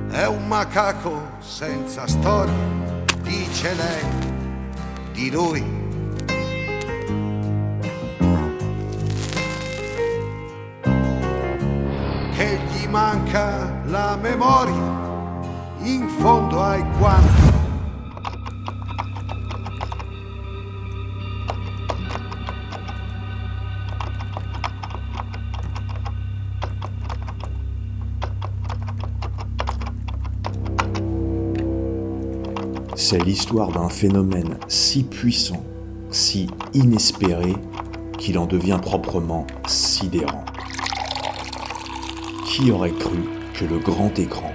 È un macaco senza storia, dice lei di lui. Che gli manca la memoria, in fondo ai guanti. C'est l'histoire d'un phénomène si puissant, si inespéré, qu'il en devient proprement sidérant. Qui aurait cru que le grand écran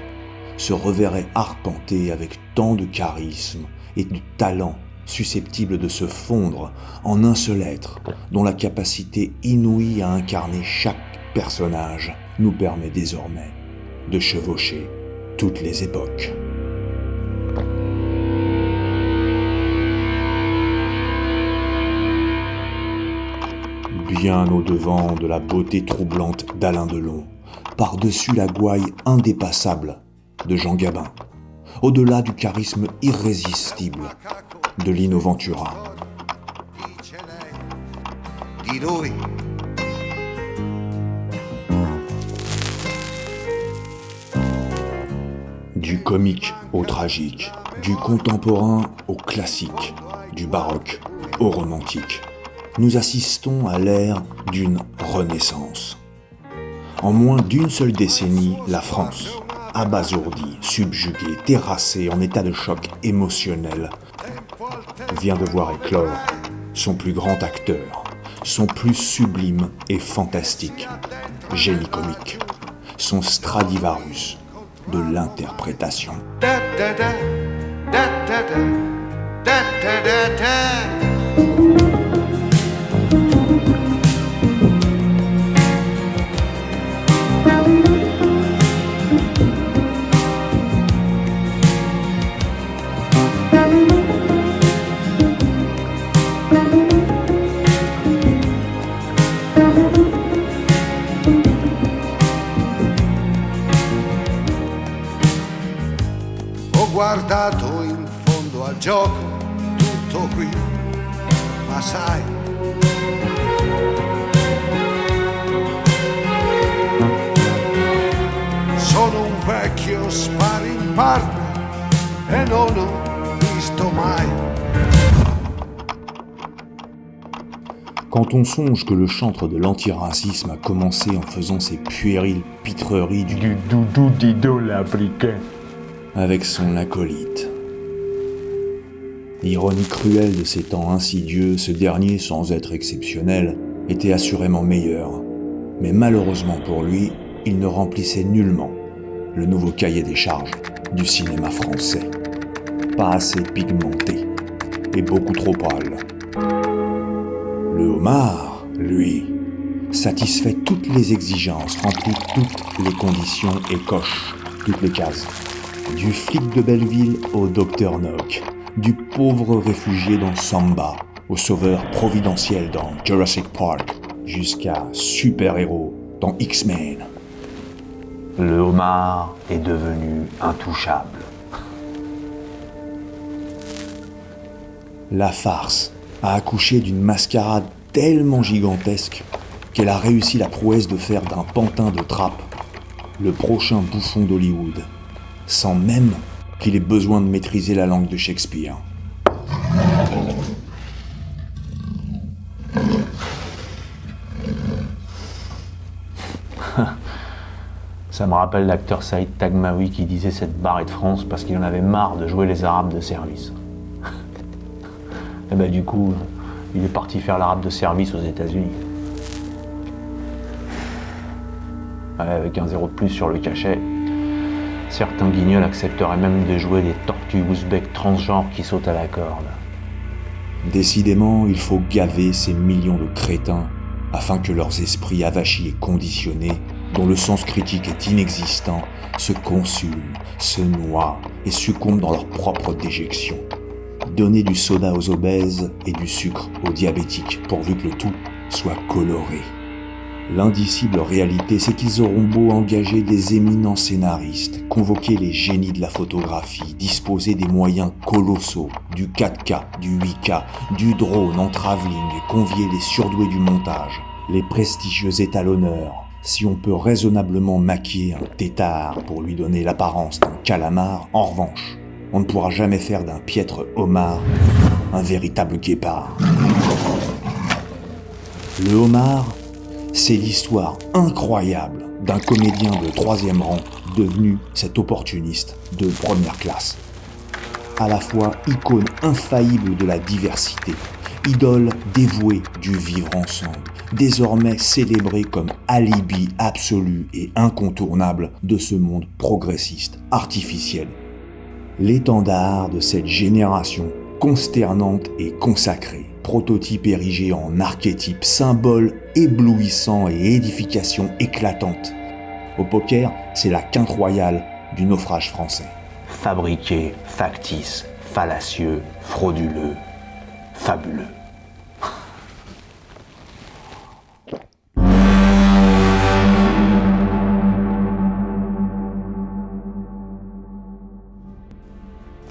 se reverrait arpenté avec tant de charisme et de talent susceptible de se fondre en un seul être dont la capacité inouïe à incarner chaque personnage nous permet désormais de chevaucher toutes les époques. Bien au-devant de la beauté troublante d'Alain Delon, par-dessus la gouaille indépassable de Jean Gabin, au-delà du charisme irrésistible de Lino Ventura. Du comique au tragique, du contemporain au classique, du baroque au romantique. Nous assistons à l'ère d'une renaissance. En moins d'une seule décennie, la France, abasourdie, subjuguée, terrassée, en état de choc émotionnel, vient de voir éclore son plus grand acteur, son plus sublime et fantastique génie comique, son Stradivarius de l'interprétation. Ho guardato in fondo al gioco, tutto qui, ma sai, sono un vecchio sparring partner e non ho visto mai. Quand on songe que le chantre de l'antiracisme a commencé en faisant ses puériles pitreries du doudou d'idole africain avec son acolyte. L'ironie cruelle de ces temps insidieux, ce dernier, sans être exceptionnel, était assurément meilleur. Mais malheureusement pour lui, il ne remplissait nullement le nouveau cahier des charges du cinéma français. Pas assez pigmenté et beaucoup trop pâle. Le homard, lui, satisfait toutes les exigences, remplit toutes les conditions et coche toutes les cases. Du flic de Belleville au docteur Nock, du pauvre réfugié dans Samba au sauveur providentiel dans Jurassic Park, jusqu'à super-héros dans X-Men. Le homard est devenu intouchable. La farce a accouché d'une mascarade tellement gigantesque qu'elle a réussi la prouesse de faire d'un pantin de trappe le prochain bouffon d'Hollywood, sans même qu'il ait besoin de maîtriser la langue de Shakespeare. Ça me rappelle l'acteur Saïd Taghmaoui qui disait s'être barré de France parce qu'il en avait marre de jouer les Arabes de service. Et ben du coup, il est parti faire l'arabe de service aux États-Unis. Avec un 0 de plus sur le cachet, certains guignols accepteraient même de jouer des tortues ouzbeks transgenres qui sautent à la corde. Décidément, il faut gaver ces millions de crétins afin que leurs esprits avachis et conditionnés, dont le sens critique est inexistant, se consument, se noient et succombent dans leur propre déjection. Donner du soda aux obèses et du sucre aux diabétiques, pourvu que le tout soit coloré. L'indicible réalité, c'est qu'ils auront beau engager des éminents scénaristes, convoquer les génies de la photographie, disposer des moyens colossaux, du 4K, du 8K, du drone en travelling et convier les surdoués du montage, les prestigieux étalonneurs. Si on peut raisonnablement maquiller un tétard pour lui donner l'apparence d'un calamar, en revanche, on ne pourra jamais faire d'un piètre homard un véritable guépard. Le homard, c'est l'histoire incroyable d'un comédien de 3e rang devenu cet opportuniste de première classe. À la fois icône infaillible de la diversité, idole dévouée du vivre ensemble, désormais célébré comme alibi absolu et incontournable de ce monde progressiste, artificiel. L'étendard de cette génération consternante et consacrée, prototype érigé en archétype, symbole éblouissant et édification éclatante. Au poker, c'est la quinte royale du naufrage français. Fabriqué, factice, fallacieux, frauduleux, fabuleux.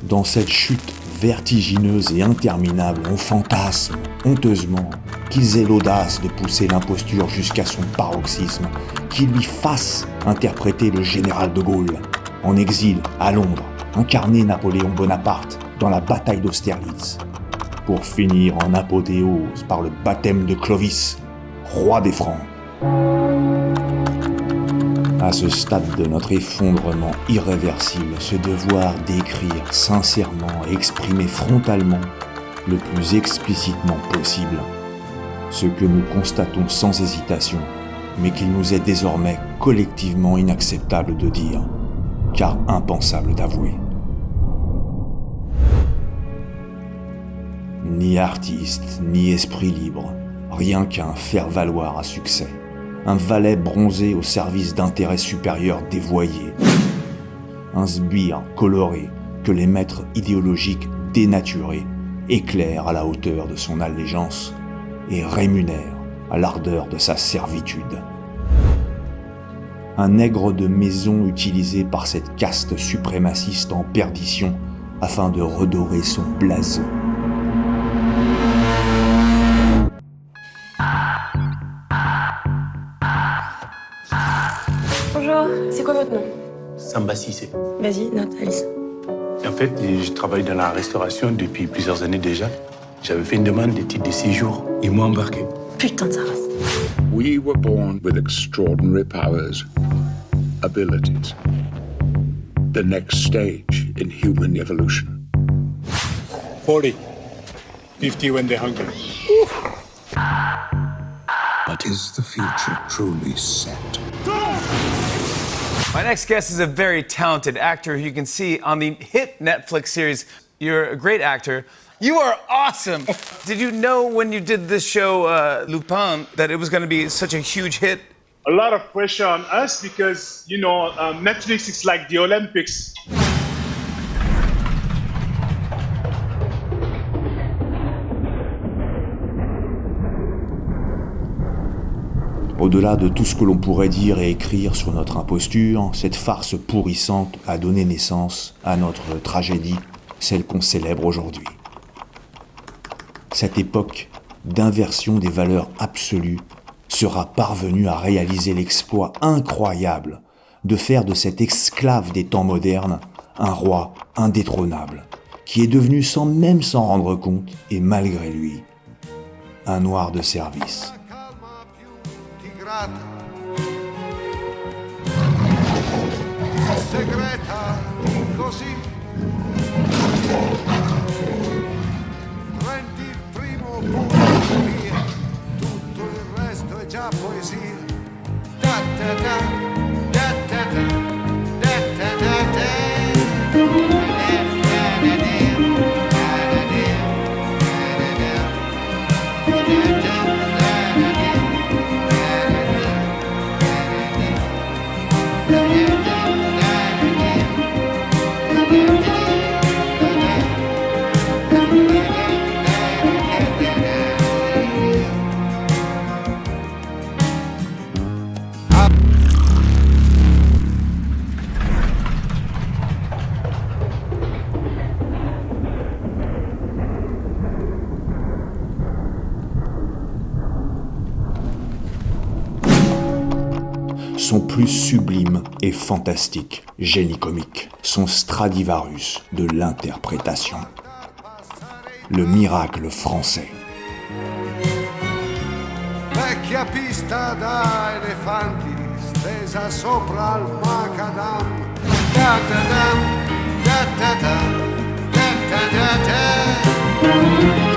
Dans cette chute vertigineuse et interminable, on fantasme, honteusement, qu'ils aient l'audace de pousser l'imposture jusqu'à son paroxysme, qu'ils lui fassent interpréter le général de Gaulle, en exil à Londres, incarner Napoléon Bonaparte dans la bataille d'Austerlitz, pour finir en apothéose par le baptême de Clovis, roi des Francs. À ce stade de notre effondrement irréversible, ce devoir d'écrire sincèrement et exprimer frontalement, le plus explicitement possible, ce que nous constatons sans hésitation, mais qu'il nous est désormais collectivement inacceptable de dire, car impensable d'avouer. Ni artiste, ni esprit libre, rien qu'un faire-valoir à succès. Un valet bronzé au service d'intérêts supérieurs dévoyés. Un sbire coloré que les maîtres idéologiques dénaturés éclairent à la hauteur de son allégeance et rémunèrent à l'ardeur de sa servitude. Un nègre de maison utilisé par cette caste suprémaciste en perdition afin de redorer son blason. Bonjour, c'est quoi votre nom? Samba Cissé. Vas-y, note, Alice. En fait, je travaille dans la restauration depuis plusieurs années déjà. J'avais fait une demande de titre de séjour. Ils m'ont embarqué. Putain de sa race. We were born with extraordinary powers, abilities. The next stage in human evolution. 40, 50 when they're hungry. But is the future truly set? My next guest is a very talented actor who you can see on the hit Netflix series You're a Great Actor. You are awesome. Did you know when you did this show, Lupin, that it was going to be such a huge hit? A lot of pressure on us because, Netflix is like the Olympics. Au-delà de tout ce que l'on pourrait dire et écrire sur notre imposture, cette farce pourrissante a donné naissance à notre tragédie, celle qu'on célèbre aujourd'hui. Cette époque d'inversion des valeurs absolues sera parvenue à réaliser l'exploit incroyable de faire de cet esclave des temps modernes un roi indétrônable, qui est devenu sans même s'en rendre compte, et malgré lui, un noir de service. Segreta così. Prendi il primo punto via, tutto il resto è già poesia. Da da da, da da da, da da da da. Son plus sublime et fantastique génie comique, son Stradivarius de l'interprétation, le miracle français. Vecchia pista da elefanti, stesa sopra il macadam. Da da da, da da da, da da da da.